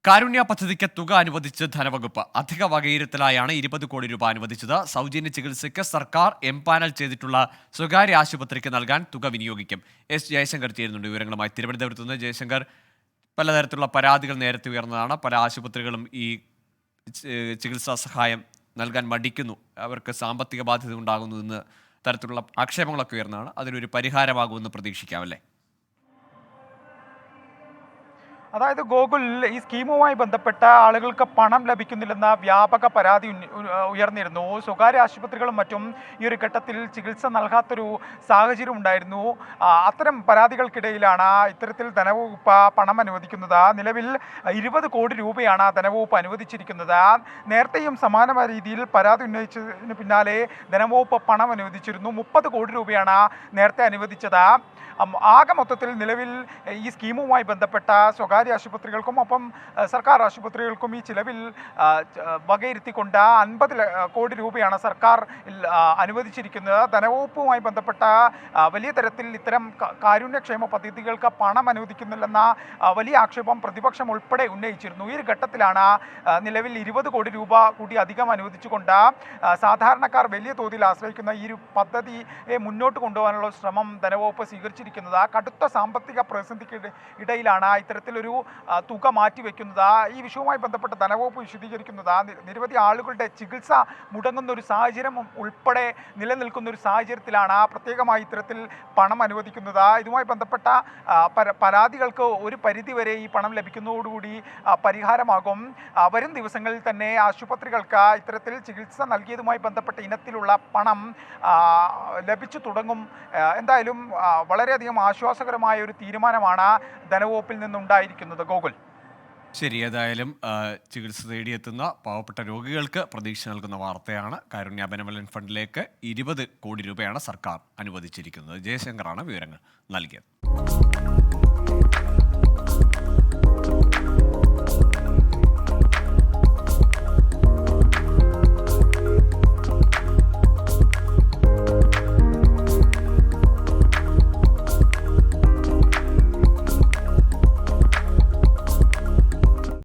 കാരുണ്യ പദ്ധതിക്ക് തുക അനുവദിച്ച് ധനവകുപ്പ്. അധിക വകയിരുത്തലായാണ് 20 കോടി രൂപ അനുവദിച്ചത്. സൗജന്യ ചികിത്സയ്ക്ക് സർക്കാർ എംപാനൽ ചെയ്തിട്ടുള്ള സ്വകാര്യ ആശുപത്രിക്ക് നൽകാൻ തുക വിനിയോഗിക്കും. എസ് ജയശങ്കർ ചേരുന്നുണ്ട് വിവരങ്ങളുമായി. തിരുവനന്തപുരത്ത് നിന്ന് ജയശങ്കർ, പലതരത്തിലുള്ള പരാതികൾ നേരത്തെ ഉയർന്നതാണ്. പല ആശുപത്രികളും ഈ ചികിത്സാ സഹായം നൽകാൻ മടിക്കുന്നു, അവർക്ക് സാമ്പത്തിക ബാധ്യത ഉണ്ടാകുന്നു എന്ന തരത്തിലുള്ള ആക്ഷേപങ്ങളൊക്കെ ഉയർന്നതാണ്. അതിനൊരു പരിഹാരമാകുമെന്ന് പ്രതീക്ഷിക്കാമല്ലേ? അതായത് ഗോകുൽ, ഈ സ്കീമുമായി ബന്ധപ്പെട്ട ആളുകൾക്ക് പണം ലഭിക്കുന്നില്ലെന്ന വ്യാപക പരാതി ഉയർന്നിരുന്നു. സ്വകാര്യ ആശുപത്രികളും മറ്റും ഈ ഒരു ഘട്ടത്തിൽ ചികിത്സ നൽകാത്തൊരു സാഹചര്യം ഉണ്ടായിരുന്നു. അത്തരം പരാതികൾക്കിടയിലാണ് ഇത്തരത്തിൽ ധനവകുപ്പ് പണം അനുവദിക്കുന്നത്. നിലവിൽ 20 കോടി രൂപയാണ് ധനവകുപ്പ് അനുവദിച്ചിരിക്കുന്നത്. നേരത്തെയും സമാനമായ രീതിയിൽ പരാതി ഉന്നയിച്ചതിന് പിന്നാലെ ധനവകുപ്പ് പണം അനുവദിച്ചിരുന്നു. 30 കോടി രൂപയാണ് നേരത്തെ അനുവദിച്ചത്. ആകെ മൊത്തത്തിൽ നിലവിൽ ഈ സ്കീമുമായി ബന്ധപ്പെട്ട സ്വകാര്യ ആശുപത്രികൾക്കും ഒപ്പം സർക്കാർ ആശുപത്രികൾക്കും ഈ ചിലവിൽ വകയിരുത്തിക്കൊണ്ട് 50 കോടി രൂപയാണ് സർക്കാർ അനുവദിച്ചിരിക്കുന്നത്. ധനവകുപ്പുമായി ബന്ധപ്പെട്ട വലിയ തരത്തിൽ ഇത്തരം കാരുണ്യക്ഷേമ പദ്ധതികൾക്ക് പണം അനുവദിക്കുന്നില്ലെന്ന വലിയ ആക്ഷേപം പ്രതിപക്ഷം ഉൾപ്പെടെ ഉന്നയിച്ചിരുന്നു. ഈ ഒരു ഘട്ടത്തിലാണ് നിലവിൽ 20 കോടി രൂപ കൂടി അധികം അനുവദിച്ചുകൊണ്ട് സാധാരണക്കാർ വലിയ തോതിൽ ആശ്രയിക്കുന്ന ഈ ഒരു പദ്ധതിയെ മുന്നോട്ട് കൊണ്ടുപോകാനുള്ള ശ്രമം ധനവകുപ്പ് സ്വീകരിച്ചിരിക്കുന്നത്. കടുത്ത സാമ്പത്തിക പ്രതിസന്ധിക്ക് ഇടയിലാണ് ഇത്തരത്തിലൊരു തുക മാറ്റിവെക്കുന്നത്. ഈ വിഷയവുമായി ബന്ധപ്പെട്ട് ധനവകുപ്പ് വിശദീകരിക്കുന്നത് നിരവധി ആളുകളുടെ ചികിത്സ മുടങ്ങുന്ന ഒരു സാഹചര്യം ഉൾപ്പെടെ നിലനിൽക്കുന്ന ഒരു സാഹചര്യത്തിലാണ് പ്രത്യേകമായി ഇത്തരത്തിൽ പണം അനുവദിക്കുന്നത്. ഇതുമായി ബന്ധപ്പെട്ട പരാതികൾക്ക് ഒരു പരിധിവരെ ഈ പണം ലഭിക്കുന്നതോടുകൂടി പരിഹാരമാകും. വരും ദിവസങ്ങളിൽ തന്നെ ആശുപത്രികൾക്ക് ഇത്തരത്തിൽ ചികിത്സ നൽകിയതുമായി ബന്ധപ്പെട്ട ഇനത്തിലുള്ള പണം ലഭിച്ചു തുടങ്ങും. എന്തായാലും വളരെയധികം ആശ്വാസകരമായ ഒരു തീരുമാനമാണ് ധനവകുപ്പിൽ നിന്നുണ്ടായിരിക്കുന്നത്. ഗോകുൽ, ശരി. ഏതായാലും ചികിത്സ തേടിയെത്തുന്ന പാവപ്പെട്ട രോഗികൾക്ക് പ്രതീക്ഷ നൽകുന്ന വാർത്തയാണ്. കാരുണ്യ ബെനവലന്റ് ഫണ്ടിലേക്ക് 20 കോടി രൂപയാണ് സർക്കാർ അനുവദിച്ചിരിക്കുന്നത്. ജയശങ്കറാണ് വിവരങ്ങൾ നൽകിയത്.